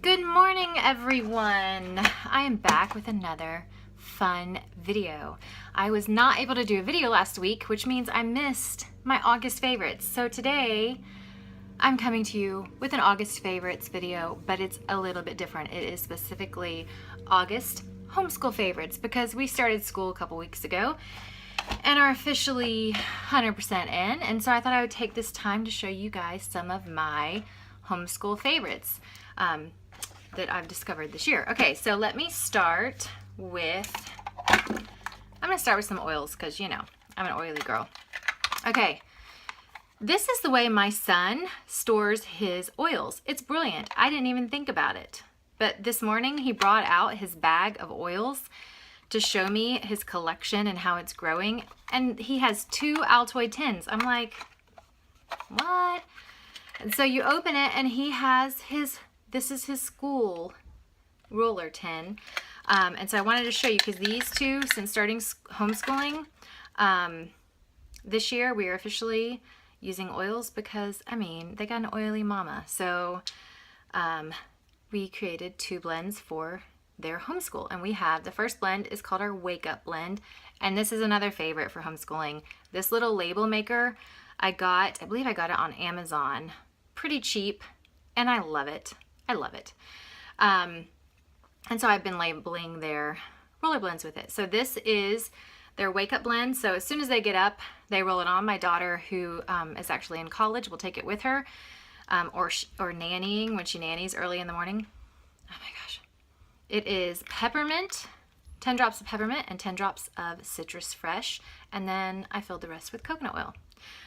Good morning, everyone. I am back with another fun video. I was not able to do a video last week, which means I missed my August favorites. So today I'm coming to you with an August favorites video, but it's a little bit different. It is specifically August homeschool favorites because we started school a couple weeks ago and are officially 100% in. And so I thought I would take this time to show you guys some of my homeschool favorites that I've discovered this year. Okay, so let me start with, I'm gonna start with some oils because, you know, I'm an oily girl. Okay, this is the way my son stores his oils. It's brilliant. I didn't even think about it. But this morning he brought out his bag of oils to show me his collection and how it's growing. And he has 2 Altoid tins. I'm like, what? And so you open it and he has this is his school roller tin. And so I wanted to show you because these two, since starting homeschooling, this year we are officially using oils because, I mean, they got an oily mama. So we created 2 blends for their homeschool. And we have, the first blend is called our Wake Up blend. And this is another favorite for homeschooling. This little label maker I believe I got it on Amazon. Pretty cheap, and I love it. I love it. And so I've been labeling their roller blends with it. So this is their Wake Up blend. So as soon as they get up, they roll it on. My daughter, who is actually in college, will take it with her, or nannying when she nannies early in the morning. Oh my gosh. It is peppermint, 10 drops of peppermint and 10 drops of citrus fresh. And then I filled the rest with coconut oil.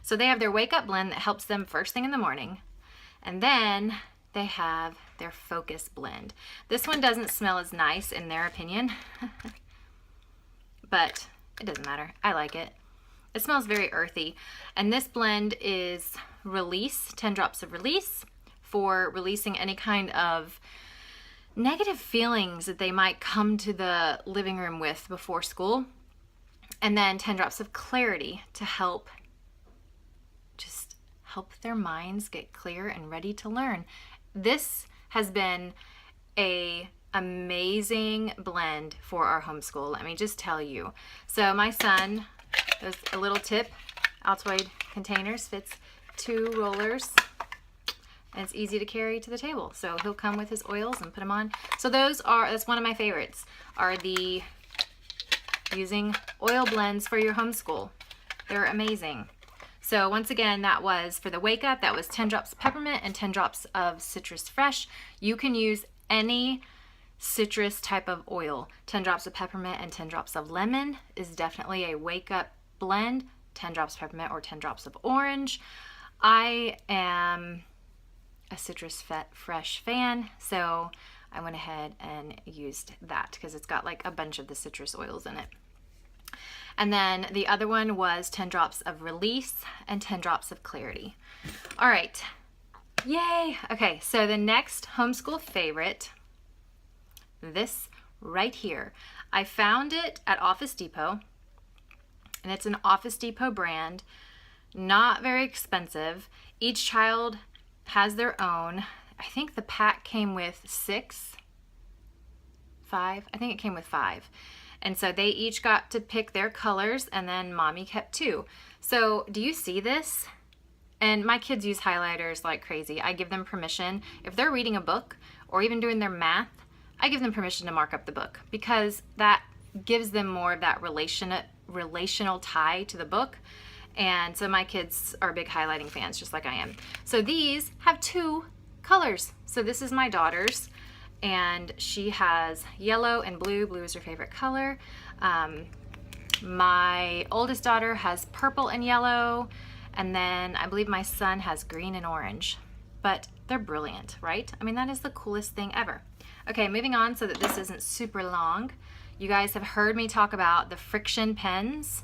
So they have their Wake Up blend that helps them first thing in the morning. And then they have their Focus blend. This one doesn't smell as nice in their opinion, but it doesn't matter. I like it. It smells very earthy. And this blend is Release, 10 drops of Release, for releasing any kind of negative feelings that they might come to the living room with before school. And then 10 drops of Clarity to help their minds get clear and ready to learn. This has been an amazing blend for our homeschool, let me just tell you. So my son, there's a little tip, Altoid containers, fits 2 rollers, and it's easy to carry to the table. So he'll come with his oils and put them on. So that's one of my favorites, are the using oil blends for your homeschool. They're amazing. So once again, that was for the Wake Up, that was 10 drops of peppermint and 10 drops of citrus fresh. You can use any citrus type of oil. 10 drops of peppermint and 10 drops of lemon is definitely a Wake Up blend. 10 drops of peppermint or 10 drops of orange. I am a citrus fresh fan, so I went ahead and used that because it's got like a bunch of the citrus oils in it. And then the other one was 10 drops of Release and 10 drops of Clarity. All right, yay. Okay, so the next homeschool favorite, this right here. I found it at Office Depot, and it's an Office Depot brand, not very expensive. Each child has their own. I think the pack came with 5. I think it came with 5. And so they each got to pick their colors, and then mommy kept 2. So do you see this? And my kids use highlighters like crazy. I give them permission. If they're reading a book or even doing their math, I give them permission to mark up the book because that gives them more of that relational tie to the book. And so my kids are big highlighting fans, just like I am. So these have 2 colors. So this is my daughter's, and she has yellow and blue. Blue is her favorite color. My oldest daughter has purple and yellow, and then I believe my son has green and orange. But they're brilliant, right? I mean, that is the coolest thing ever. Okay, moving on so that this isn't super long. You guys have heard me talk about the friction pens.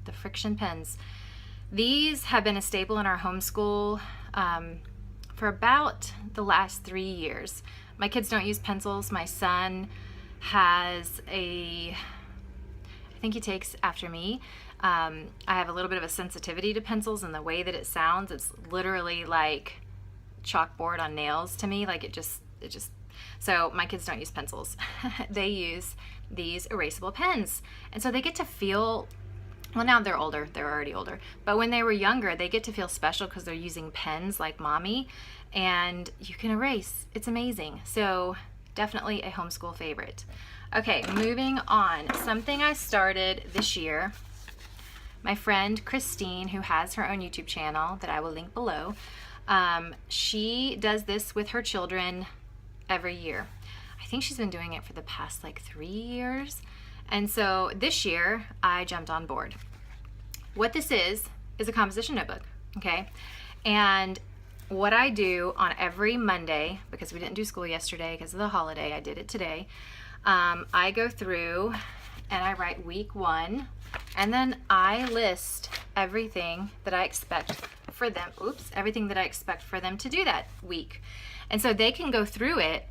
The friction pens. These have been a staple in our homeschool for about the last 3 years. My kids don't use pencils. My son has I think he takes after me. I have a little bit of a sensitivity to pencils and the way that it sounds. It's literally like chalkboard on nails to me. Like, it just So my kids don't use pencils. They use these erasable pens. And so they get to feel, well, now they're older, they're already older, but when they were younger, they get to feel special because they're using pens like mommy, and you can erase. It's amazing. So definitely a homeschool favorite. Okay, moving on. Something I started this year. My friend Christine, who has her own YouTube channel that I will link below, she does this with her children every year. I think she's been doing it for the past like 3 years. And so this year I jumped on board. What this is a composition notebook, okay? And what I do on every Monday, because we didn't do school yesterday because of the holiday, I did it today. I go through and I write week 1, and then I list everything that I expect for them. Everything that I expect for them to do that week. And so they can go through it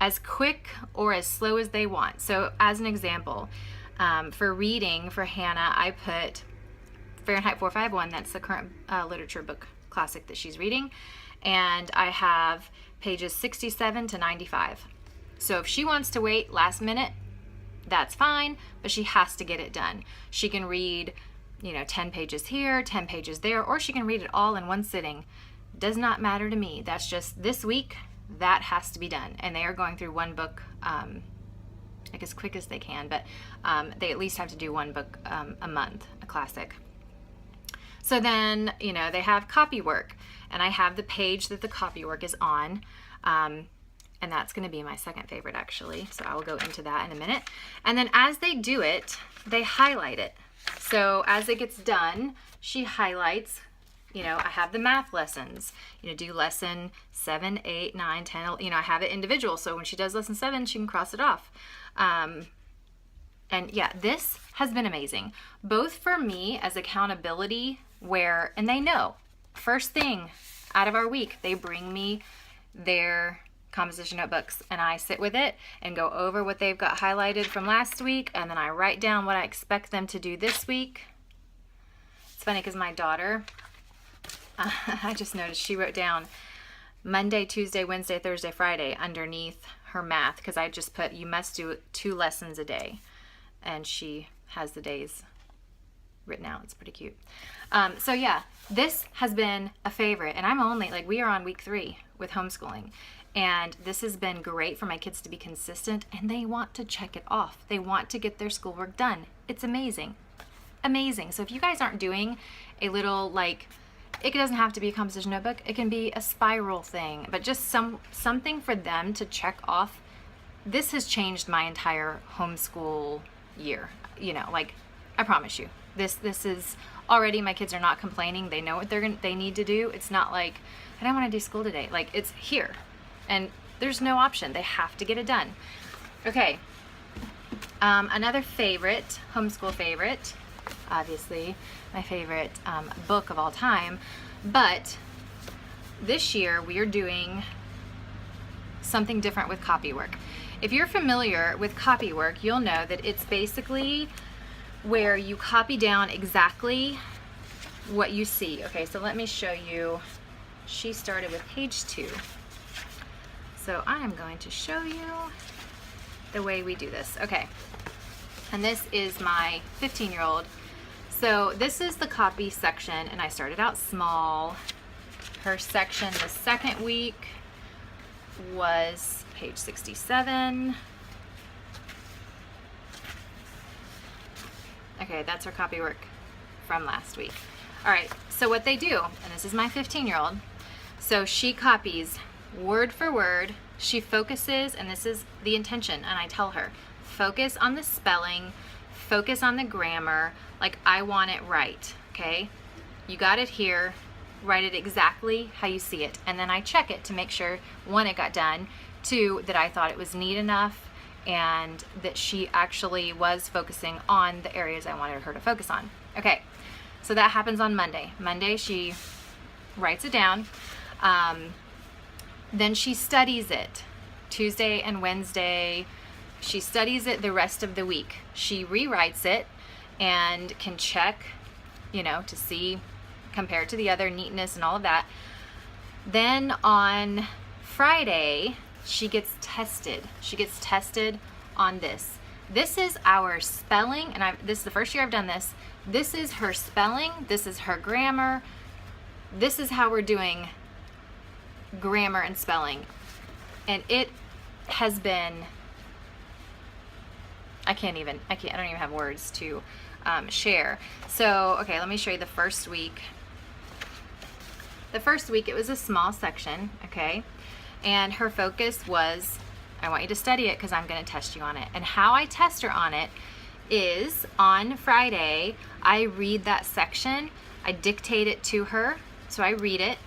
as quick or as slow as they want. So as an example, for reading for Hannah, I put Fahrenheit 451, that's the current literature book classic that she's reading, and I have pages 67 to 95. So if she wants to wait last minute, that's fine, but she has to get it done. She can read, 10 pages here, 10 pages there, or she can read it all in one sitting. Does not matter to me. That's just this week, that has to be done. And they are going through one book, like as quick as they can, but they at least have to do one book a month, a classic. So then, they have copy work, and I have the page that the copy work is on. And that's going to be my second favorite, actually. So I will go into that in a minute. And then as they do it, they highlight it. So as it gets done, she highlights, I have the math lessons, do lesson 7, 8, 9, 10, I have it individual. So when she does lesson 7, she can cross it off. And yeah, this has been amazing, both for me as accountability, and they know, first thing out of our week, they bring me their composition notebooks, and I sit with it and go over what they've got highlighted from last week, and then I write down what I expect them to do this week. It's funny because my daughter, I just noticed she wrote down Monday, Tuesday, Wednesday, Thursday, Friday underneath her math, because I just put, you must do 2 lessons a day, and she has the days written out. It's pretty cute. So yeah, this has been a favorite, and I'm only, we are on week 3 with homeschooling. And this has been great for my kids to be consistent, and they want to check it off. They want to get their schoolwork done. It's amazing. Amazing. So if you guys aren't doing a little, it doesn't have to be a composition notebook. It can be a spiral thing, but just something for them to check off. This has changed my entire homeschool year. I promise you. This is already, my kids are not complaining. They know what they need to do. It's not like, I don't want to do school today. It's here. And there's no option. They have to get it done. Okay. Another favorite, homeschool favorite, obviously my favorite book of all time, but this year we are doing something different with copywork. If you're familiar with copywork, you'll know that it's basically where you copy down exactly what you see. Okay, so let me show you. She started with page 2. So I am going to show you the way we do this. Okay, and this is my 15-year-old. So this is the copy section, and I started out small. Her section the second week was page 67. Okay, that's her copy work from last week. All right, so what they do, and this is my 15-year-old, so she copies word for word. She focuses, and this is the intention, and I tell her, focus on the spelling, focus on the grammar, I want it right, okay? You got it here, write it exactly how you see it, and then I check it to make sure, 1, it got done, 2, that I thought it was neat enough, and that she actually was focusing on the areas I wanted her to focus on. Okay, so that happens on Monday. Monday, she writes it down. Then she studies it. Tuesday and Wednesday, she studies it the rest of the week. She rewrites it and can check, to see, compared to the other, neatness and all of that. Then on Friday, she gets tested. She gets tested on this. This is our spelling, and this is the first year I've done this. This is her spelling. This is her grammar. This is how we're doing grammar and spelling. And it has been, I don't even have words to share. So, okay, let me show you the first week. The first week, it was a small section, okay? And her focus was, I want you to study it because I'm going to test you on it. And how I test her on it is on Friday, I read that section, I dictate it to her, so I read it,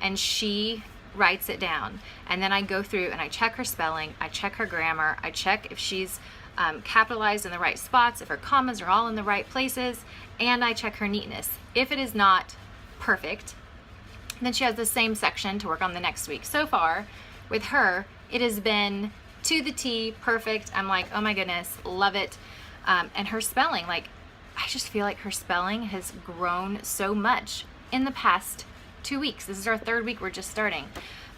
and she writes it down. And then I go through and I check her spelling, I check her grammar, I check if she's capitalized in the right spots, if her commas are all in the right places, and I check her neatness. If it is not perfect, then she has the same section to work on the next week. So far, with her, it has been to the T, perfect. I'm like, oh my goodness, love it. And her spelling, like, I just feel like her spelling has grown so much in the past 2 weeks. This is our third week, we're just starting.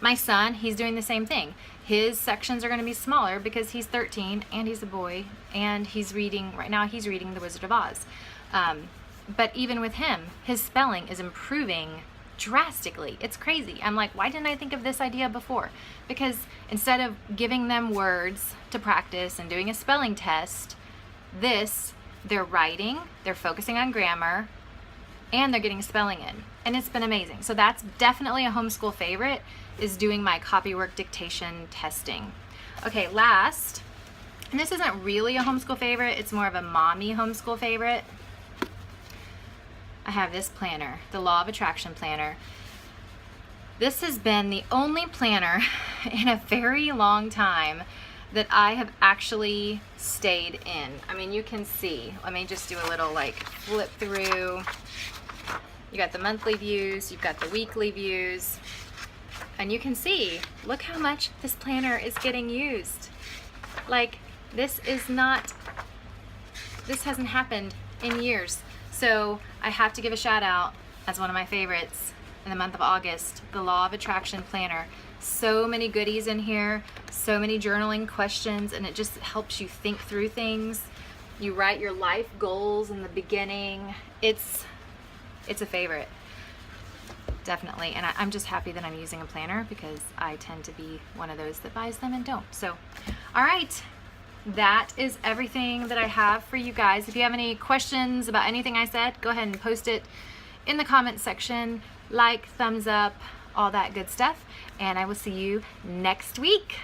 My son, he's doing the same thing. His sections are gonna be smaller because he's 13 and he's a boy, and he's reading, right now he's reading The Wizard of Oz. But even with him, his spelling is improving drastically. It's crazy. I'm like, why didn't I think of this idea before? Because instead of giving them words to practice and doing a spelling test, they're writing, they're focusing on grammar, and they're getting spelling in. And it's been amazing. So that's definitely a homeschool favorite, is doing my copywork dictation testing. Okay, last, and this isn't really a homeschool favorite, it's more of a mommy homeschool favorite. I have this planner, the Law of Attraction planner. This has been the only planner in a very long time that I have actually stayed in. I mean, you can see, let me just do a little like flip through. You got the monthly views, you've got the weekly views, and you can see, look how much this planner is getting used. Like, this hasn't happened in years. So I have to give a shout out as one of my favorites in the month of August, the Law of Attraction planner. So many goodies in here, so many journaling questions, and it just helps you think through things. You write your life goals in the beginning. It's a favorite, definitely. And I'm just happy that I'm using a planner because I tend to be one of those that buys them and don't. So, all right. That is everything that I have for you guys. If you have any questions about anything I said, go ahead and post it in the comment section. Like, thumbs up, all that good stuff. And I will see you next week.